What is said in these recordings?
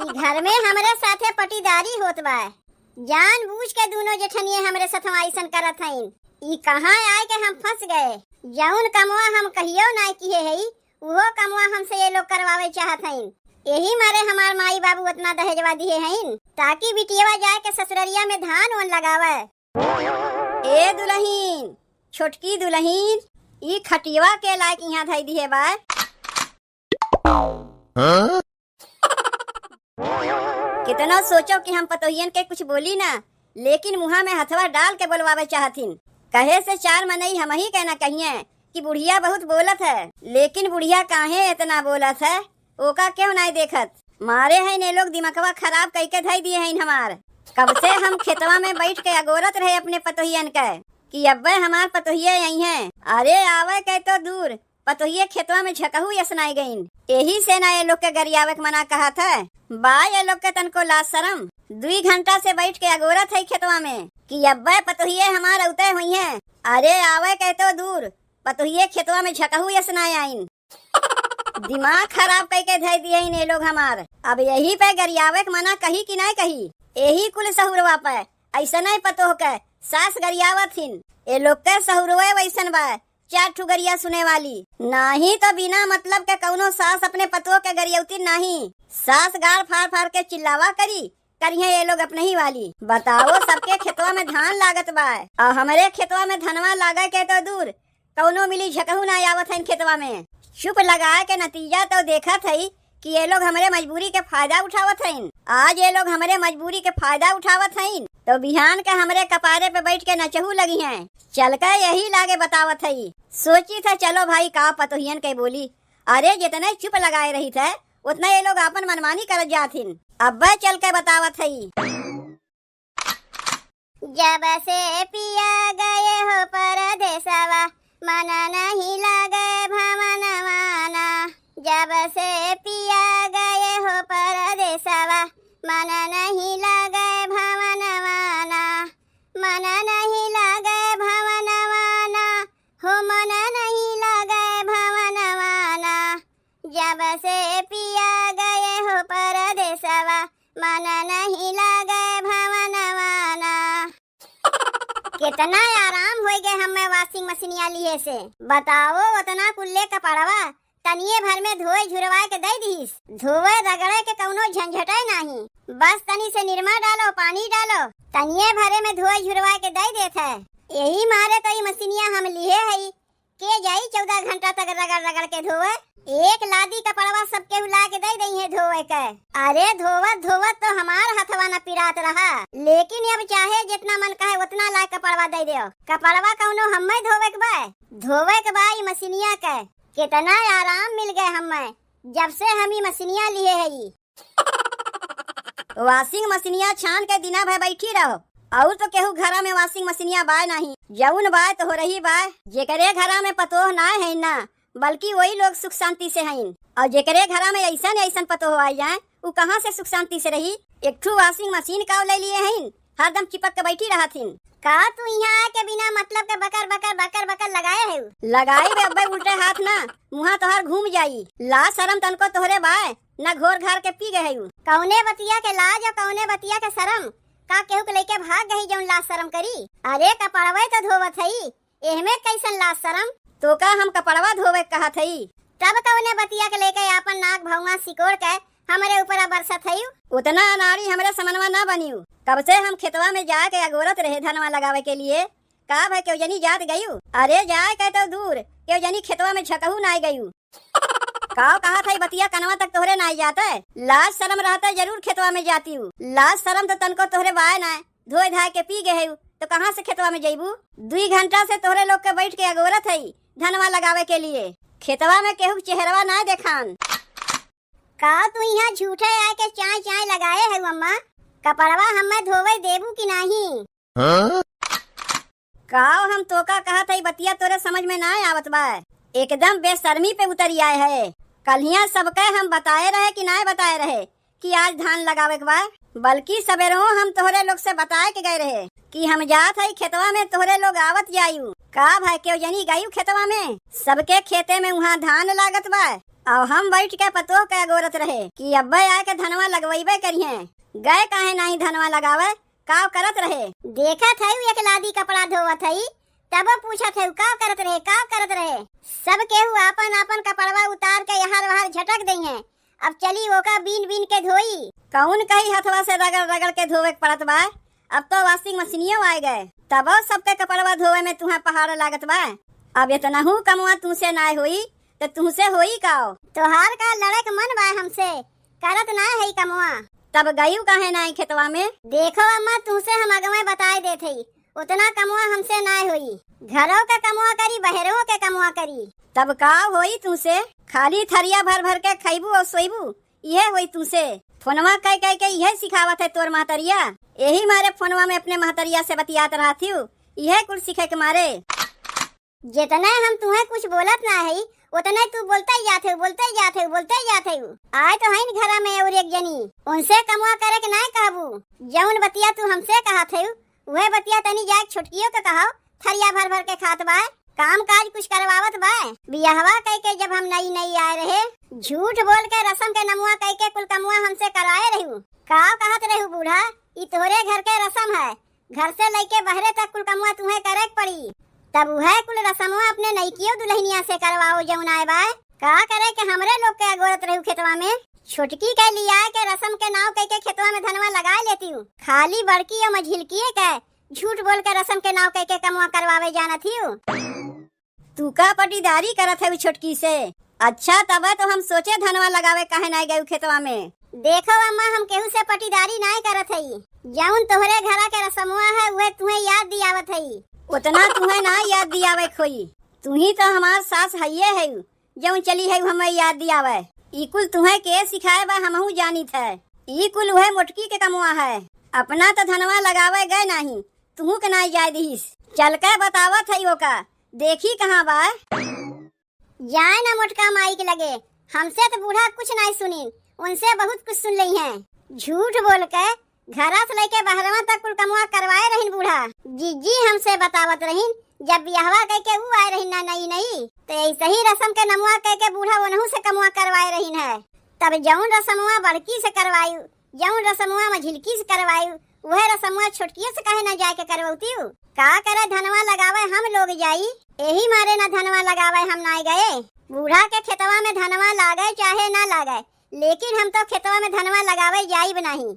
घर में हमरे साथे पटीदारी होत बा। जान बूझ के दोनों जेठनिए हमरे साथ ऐसन करत हईन। ई कहाँ आए के हम फंस गए। जौन कमवा हम कहियो ना किए हई वो कमवा हमसे ये लोग करवावे चाहत हईन। यही मारे हमार माई बाबू उतना दहेजवा दिए हईन ताकि बिटियावा जाए के ससुररिया में धान वन लगावे। ए दुल्हीन, छोटकी दुल्हीन, ई खटियावा के लायक यहाँ धई दिए बा। कितना सोचो कि हम पतोहियन के कुछ बोली ना, लेकिन मुहा में हथवा डाल के बोलवावे चाहथिन। कहे से चार मनई हम ही कहना कहिए कि बुढ़िया बहुत बोलत है, लेकिन बुढ़िया काहे इतना बोलत है ओका क्यों नहीं देखत। मारे हैं ने लोग दिमागवा खराब करके धई दिए हैं हमार। कब से हम खेतवा में बैठ के अगोरत रहे अपने पतोहियन के कि अब्बे हमार पतोहिया यही है। अरे आवे के तो दूर पतोहिए खेतवा में झकहू यसनाई गईन। यही से ना ये लोग के गरियावे के मना कहा था। बा ये लोग के तनको लाज शरम 2 घंटा से बैठ के अगोरत है खेतवा में कि अब्बे पतोहिए हमार उते हुई है। अरे आवे के तो दूर पतोहिए खेतवा में झकहू यसनाई आइन। दिमाग खराब करके धई दिए ये लोग हमार। अब यही पे गरियावे के मना कही कि नहीं कही। यही कुल सहुरवा पे ऐसा नहीं पतो के सास गरियावत हिन। ये लोग के सहुरवे वैसन बा 4 ठू गरिया सुने वाली नहीं तो बिना मतलब के कौनो सास अपने पतों के गरियौती नहीं। सास गाड़ फाड़ फाड़ के चिल्लावा करिए ये लोग अपने ही वाली। बताओ सबके खेतवा में धान लागत बा और हमारे खेतवा में धनवा लागे के तो दूर कौनो मिली झकहू ना आवत है खेतवा में। चुप लगाए के नतीजा तो देखा था कि ये लोग हमारे मजबूरी के फायदा उठावत हैं। आज ये लोग हमारे मजबूरी के फायदा उठावत हैं तो बिहान के हमारे कपारे पे बैठ के नचहू लगी हैं। चल कर यही लागे बतावत है। सोची था चलो भाई का पतोहियन के बोली। अरे जितने चुप लगाए रही थे उतना ये लोग अपन मनमानी कर जाथिन। अब चल के बतावत है। जब से पिया गए हो परदेसवा मन नहीं लगे भवन माना। जब से पिया गए हो परदेसवा मन नहीं लगे भवन माना। मन नहीं लगे भवन माना हो मन नहीं लगे भवन माना। जब से पिया गए हो परदेसवा मन नहीं लगे भवन माना। कितना आराम हो गए हमें वाशिंग मशीनिया लिए से। बताओ उतना कुल्ले कपड़वा तनिए भर में धोए झुरवाए के दे दीस। धोवे रगड़े के कौनो झंझटे नहीं। बस तनी से निरमा डालो पानी डालो तनिए भरे में धोए झुरवाए के दे देते है। यही मारे तो ये मशीनिया हम लिए है के जाई 14 घंटा तक रगड़ रगड़ के धोवे। एक लादी कपड़वा सबके उला के दे दई है धोवे के। अरे धोवत धोवत तो हमार हथवा न पिरात रहा, लेकिन अब चाहे जितना मन कहे उतना ला कपड़वा दे दो। कपड़वा कौनो हमें धोवे के बा धोवे के बा मशीनिया के। कितना आराम मिल गए हमें जब से हम ही मशीनिया लिए है। वाशिंग मशीनिया छान के दिना भर बैठी रहो और तो केहू घरा में वाशिंग मशीनिया बाय नहीं। जौन बाय तो हो रही बाय जेकरे घरा में पतोह ना है ना, बल्कि वही लोग सुख शांति से हैं। और जेकरे घरा में ऐसा पतोह आ जाए वो कहाँ से सुख शांति से रही। एक ठू वाशिंग मशीन का ले लिए हैं हरदम चिपक के बैठी रहा थी। का तू यहाँ आके बिना मतलब के बकर बकर बकर बकर लगाए है। लगाई बे अब्बे उल्टे हाथ ना मुहा तोहर घूम जाई। लाज शरम तनको तोहरे बाय न घोर घार के पी गए। कौने बतिया के लाज और कौने बतिया के शरम का केहू के लेके भाग गई जौन लाज शरम करी। अरे कपड़वे तो धोवत है एहमे कैसन लाज शरम। तो का हम कपड़वा धोवे कहा थई तब कौने बतिया के लेके अपन नाक भौंगा सिकोड़ के हमारे ऊपर बरसत है। उतना अनाड़ी हमारे समनवा ना बनियो। कब से हम खेतवा में जाके अगोरत रहे धनवा लगावे के लिए। का भाई क्यों जनी जात गयू। अरे जाए के तो दूर क्यों जनी खेतवा में झकहू ना गयू। काव कहा था बतिया कनवा तक तोहरे ना जाता है। लाज शरम रहता जरूर खेतवा में जाती हूँ। लाज शरम तो तनको तोहरे बाय ना धोए धाए के पी गए तो कहाँ से खेतवा में जईबू। 2 घंटा से तोहरे लोग के बैठ के अगोरत है धनवा लगावे के लिए। खेतवा में केहू चेहरवा ना देखान। का तू यहाँ झूठे आके चाय चाय लगाए है अम्मा। कपड़वा हमें धोवे देबू की नहीं। काव हम तोका कहा था बतिया तोरे समझ में ना आवत बा। एकदम बेशर्मी पे उतरी आए है। कल सबके हम बताए रहे कि ना बताए रहे कि आज धान लगावे के बा। बल्कि सवेरो हम तोहरे लोग से बताए के गए रहे कि हम जात है खेतवा में तोहरे लोग आवत जायू। का भाई क्यों जनी गयू खेतवा में सबके खेते में वहाँ धान लागत बा। और हम बैठ के पतो के गोरत रहे कि अब्बे आए के धनवा लगवाइबे करिए। गए काहे नहीं धनवा लगावे, काव करत रहे। देखा था एक लादी कपड़ा धोवत हई, तब पूछा थे काव करत रहे। सब केहू आपन आपन कपड़वा उतार के यहाँ वहां झटक दई है। अब चली ओका बीन बीन के धोई। कौन कही हथवा से रगड़ रगड़ के धोवे के पड़त बा। अब तो वॉशिंग मशीनियों आ गए, तब सबके कपड़वा धोवे में तुम्हें पहाड़ लागत बा। अब इतना हूँ कमवा तुमसे ना हुई तो तुमसे होई काओ। तोहार का लड़क मन बा हमसे, करत ना है कमवा। तब गयू काहे ना खेतवा में। देखो अम्मा तुमसे हम अगवे बताए देते ही, उतना कमवा हमसे ना हुई। घरों का कमवा करी, बहरों के कमवा करी। तब का होई तुमसे, खाली थरिया भर भर के खैबू और सोईबू, यह होई तुमसे। फोनवा कह कह के यह सिखावत है तोर महतरिया। यही मारे फोनवा में अपने महतरिया से बतियात रहा थी, यह कुल सीखे के मारे। जितना हम तुम्हें कुछ बोलत ना है उतना तू बोलते ही जाते हो। आए तो है घरा में और एक जनी, उनसे कमवा करे के ना कहबू। जौन बतिया तू हमसे कहा थे वह बतिया तनी जाए छोटकियों के कहा। थरिया भर भर के खात बा, काम काज कुछ करवावत बा। बियाहवा कह के जब हम नई आए रहे, झूठ बोल के रसम के नमुआ कह के कुल कमुआ हमसे कराए रहू। काव कहत रहू बूढ़ा, ई तोरे घर के रसम है, घर से लेके बहरे तक कुल कमुआ तुम्हें करे पड़ी। तब वह कुल रसमवा अपने नईकियों दुल्हनिया से करवाओ जौन आए बा। का करे के हमरे लोग के अगोरत रहू खेतवा में। छुटकी के लिया के रसम के नाव कह के खेतवा में धनवा लगा लेती हूँ। खाली बड़की और मझिलकी के झूठ बोल के रसम के नाव कह के कमुआ करवावे जाना थी। तू का पटीदारी करत है छोटकी से। अच्छा तब तो हम सोचे धनवा लगावे काहे ना गए खेतवा में। देखो अम्मा हम केहू से पटीदारी नहीं करत है। जौन तोहरे घरा के रसमुआ है वह तुम्हें याद दियावत है, उतना तुम्हें ना याद दियावे खोई। तू ही तो हमार सास हइये है, जौन चली है हमें याद दियावे। ई कुल तुम्हें के सिखाए बा हमहू जानित है। ई कुल वह मोटकी के कमुआ है, अपना तो धनवा लगावे गए नहीं, तू के ना जाय दीस। चल के बतावत है ओका, देखी कहाँ बा। जाए ना मोटका माई के लगे, हमसे तो बूढ़ा कुछ नहीं सुनी, उनसे बहुत कुछ सुन ली है। झूठ बोल के घरा से लेके बहरवा तक कुल कमुआ करवाए रहीन बूढ़ा। जीजी हमसे बतावत रहीन, जब बियाहवा कह के वो आए रहीन ना नहीं तो ऐसे ही रसम के नमुआ कह के बूढ़ा उनहु से कमुआ करवाए रहीन है। तब जौन रसमुआ बड़की से करवायु, जौन रसमुआ मझिलकी से करवायु, वह रसमुआ छोटकियों से कहे न जाके करवती हूँ। का करे धनवा लगावे हम लोग जाई, यही मारे न धनवा लगावे हम ना गए। बूढ़ा के खेतवा में धनवा लागे चाहे ना लागे, लेकिन हम तो खेतवा में धनवा लगावे जाइब नहीं।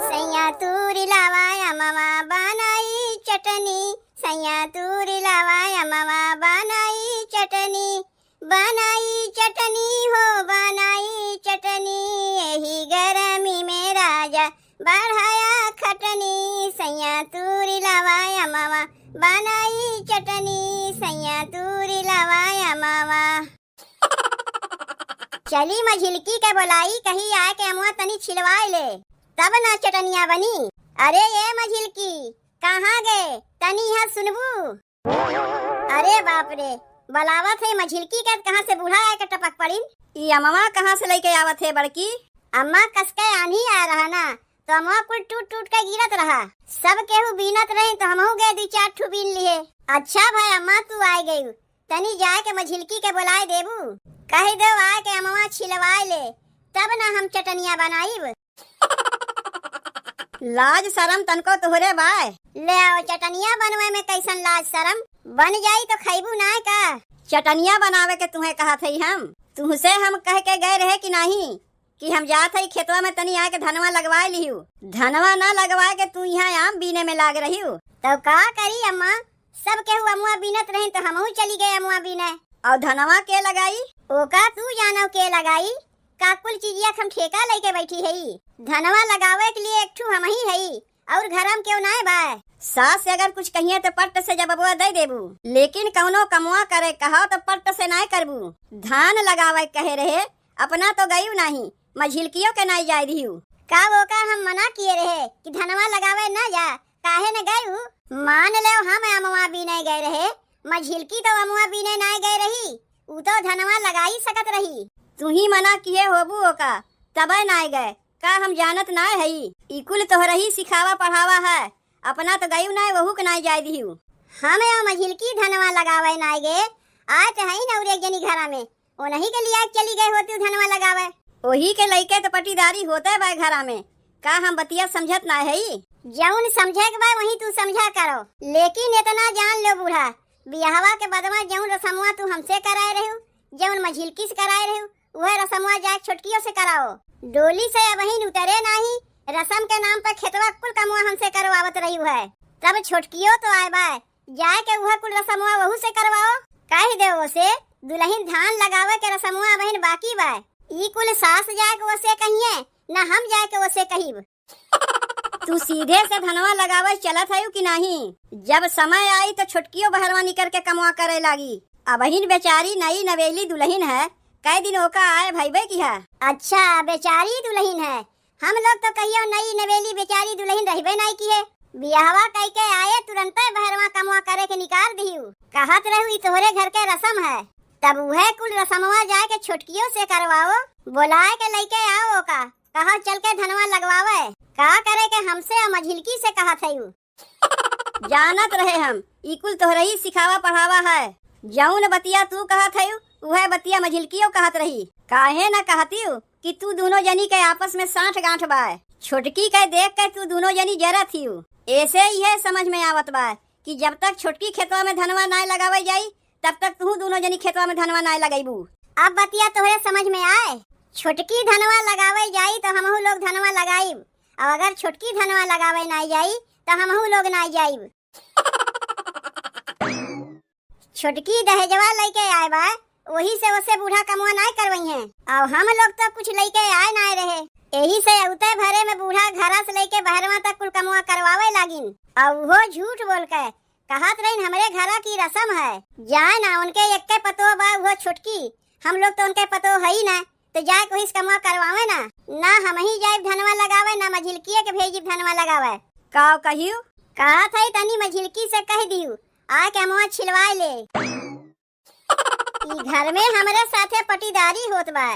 सैया तूरी लावाया मामा बनाई चटनी, सैया तूरी लावाया मामा बनाई चटनी, बनाई चटनी हो बनाई चटनी, यही गर्मी में राजा बढ़ाया खटनी। सैया तूरी लावाया मामा बनाई चटनी, सैया तूरी लावाया मामा। चली मझिलकी के बोलाई कहीं आए के अमुआ तनी छिलवाए ले, तब ना चटनिया बनी। अरे ये मझिलकी कहाँ गए, तनी यहाँ सुनबू। अरे बाप रे, बलावत है मझिलकी के कहाँ से बूढ़ा आए के टपक पड़ी। ये अम्मा कहाँ से लेके आवत है बड़की। अम्मा कसके आनी आ रहा ना, तो अम्मा कुल टूट टूट के गिरत रहा। सब केहू बीनत रही तो हमहू गए 2-4 ठू बीन लिए। अच्छा भाई अम्मा तू आ गई, तनी जाए के मझिलकी के बुलाए देबू। कही दो आए के अम्मा छिलवाए ले, तब ना हम चटनिया बनाईब। लाज शरम तनको तोहरे बाय। ले आओ चटनिया बनवे में कैसन लाज शरम, बन जाई तो खैबू ना का। चटनिया बनावे के तुम्हें कहा थे हम, तुमसे हम कह के गए रहे कि नहीं कि हम जात है खेतवा में तनी आके धनवा लगवाए लिहू। धनवा ना लगवाए के तू यहाँ आम बीने में लाग रही हो। तो का करी अम्मा, सब केहू अमुआ बीनत रही तो हमहू चली गए अमुआ बीने। और धनवा के लगाई, ओका तू जानो के लगाई। काकुल चीजिया हम ठेका लेके बैठी है, धनवा लगावे के लिए एक ठू हम ही है, और घरम क्यों ना बा। सास से अगर कुछ कहिए तो पट्ट से जब अबुआ दे देबू, लेकिन कौनो कमुआ करे कहो तो पट्ट से ना करबू। धान लगावे कहे रहे, अपना तो गयू नहीं, मझिलकियों के नहीं जाय दिहू। का वो का हम मना किए रहे कि धनवा लगावे ना जा, काहे न गयू। मान लो हम अमुआ भी नहीं गए रहे, मझिलकी तो अमुआ भी नहीं गए रही, उ तो धनवा लगा ही सकत रही। तू ही मना किए होबू ओका, तबे ना गए। का हम जानत ना है, इकुल तोहरा ही सिखावा पढ़ावा है, अपना तो गयू ना वहू के ना जाय दिहू। हम मझिलकी धनवा लगावे ना गे, आए तो है ना एक जनी घरा में, उन्हीं के लिए चली गए होती धनवा लगावे। वही के लइके तो पटीदारी होते बा घरा में। का हम बतिया समझत ना है? जौन समझे के बा वही तू समझा करो, लेकिन इतना जान लो बूढ़ा, बियाहवा के बदमा जौन रसमवा तू हमसे कराए रहू, जौन मझिलकी से कराए रहू, वह रसमवा जाए छोटकियों से कराओ। डोली से अब उतरे नहीं, रसम के नाम पर खेतवा कुल कमुआ हमसे करवावत रही है। तब छोटकियों तो आए बा, जाए के वह कुल रसमवा वहू से करवाओ। कह दे उसे दुल्हन धान लगावे के रसमवा बहन बाकी बा। ई कुल सास जाए के उसे कहिए, ना हम जाए के उसे कहिब। तू सीधे से धनवा लगावे चलत है कि नहीं? जब समय आई तो छोटकियों बहरवा निकर के कमवा करे लागी। अब बेचारी नई नवेली दुल्हन है, कई दिन ओका आए भईबे की है। अच्छा बेचारी दुल्हन है, हम लोग तो कहियो नई नवेली बेचारी दुल्हन रहबे नहीं की है। बियाहवा कह के आए तुरंत बहरवा कमवा करे के निकाल दिहू। कहत रहू तोहरे घर के रसम है, तब वह कुल रसमवा जाए के छोटकियों से करवाओ। बुलाए के लेके आओ का, कहा चल के धनवा लगवावे। का करे के हमसे और मझिलकी से कहा थयू। जानत रहे हम, ई कुल तोहरे ही सिखावा पढ़ावा है। जौन बतिया तू कहत हयू वह बतिया मझिलकियों कहत रही। काहे न कहतीयू कि तू दोनों जनी के आपस में साठ गांठ बा। छोटकी के देख के तू दोनों जनी जरा थीयू। ऐसे ही है समझ में आवत बा कि जब तक छोटकी खेतवा में धनवा ना लगावे जाई तब तक तू दोनों जनी खेतवा में धनवा ना लगाईबू। अब बतिया तोहरे समझ में आए? छोटकी धनवा लगावे जाई तो हमहू लोग धनवा लगाईब, और अगर छोटकी धनवा लगावे ना जाई तो हमहू लोग ना जाईब। छोटकी दहेजवा लेके आए बा, वही से उसे बूढ़ा कमुआ नहीं करवई है, और हम लोग तो कुछ लेके आए ना रहे। यही से उते भरे में बूढ़ा घरा से लेके बहरवा तक कुल कमुआ करवावे लागिन। और वो झूठ बोल के कहत रही हमरे घरा की रस्म है। जाए ना उनके एक के पतो बा वो छोटकी, हम लोग तो उनके पतो है ही ना, तो जाए कोई कमुआ करवावे ना हम ही जाए धनवा लगावे, ना मझिलकी के भेजी धनवा लगावे। का कहियो कहा था तनी मझिलकी से कह दियो आ के मुआ छिलवा ले। ई घर में हमरे साथे पटीदारी होत बा,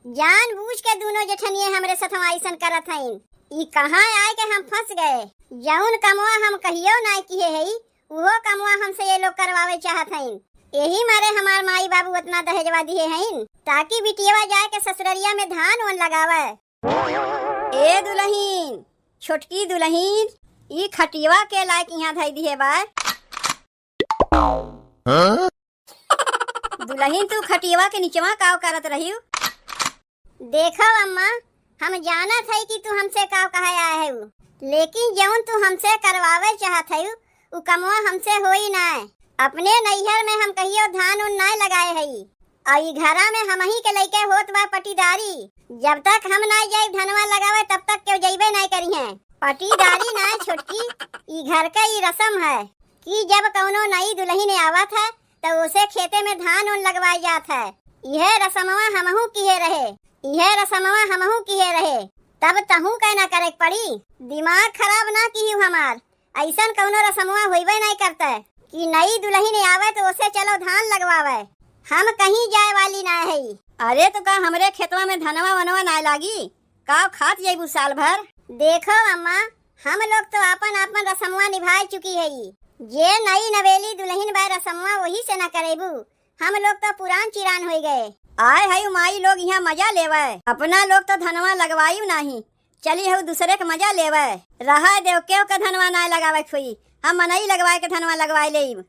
जान बूझ के दोनों जेठनिए हमरे साथ ऐसन करत हईन। ई कहां आए के हम फंस गए। जौन कमुआ हम कहियो ना किए हई वो कमुआ हमसे ये लोग करवावे चाहत हईन। यही मारे हमार माई बाबू उतना दहेजवा दिए हईन ताकि बिटियावा जाए के ससुररिया में धान वन लगावे। ए दुल्हन, छोटकी दुल्हन, ई खटिवा के लायक यहाँ धई दिए बा। दुल्हन तू खटिवा के नीचवा काव करत रही? देखो अम्मा, हम जानत है कि तू हमसे काव कहे आए है, लेकिन जौन तू हमसे करवावे चाहत है उ कमुआ हमसे होई ना। अपने नैहर में हम कहियो धान उन ना लगाए हई, और ई घरा में हम ही के लइके होत बा पटीदारी। जब तक हम ना जाए धनवा लगावे तब तक क्यों जइबे नहीं करी है। पटीदारी ना छोटकी, ई घर का ई रस्म है कि जब कौनो नई दुल्हन आवत है तो उसे खेते में धान उन लगवाई जात है। यह रस्मवा हमहू किए रहे, यह रस्मवा हमहू किए रहे, तब तहू कह ना करे पड़ी। दिमाग खराब ना की हमार, ऐसन कौनो रस्मवा होइबे नहीं करता है कि नई दुल्हन आवे तो उसे चलो धान लगवावे। हम कहीं जाए वाली ना है। अरे तो का हमरे खेतवा में धनवा वनवा ना लागी? का खात जाइबू साल भर? देखो अम्मा, हम लोग तो अपन रस्मवा निभाई चुकी है। जे नई नवेली दुल्हन बा रस्मवा वही से न करेबू। हम लोग तो पुरान चिरान हो गए। आए है माई लोग यहाँ मजा लेवे, अपना लोग तो धनवा लगवायू नहीं, चली है दूसरे के मजा लेवे। रहा देव केव का धनवा ना लगावे खोई, हम मनई लगवाए के धनवा लगवाए लेब।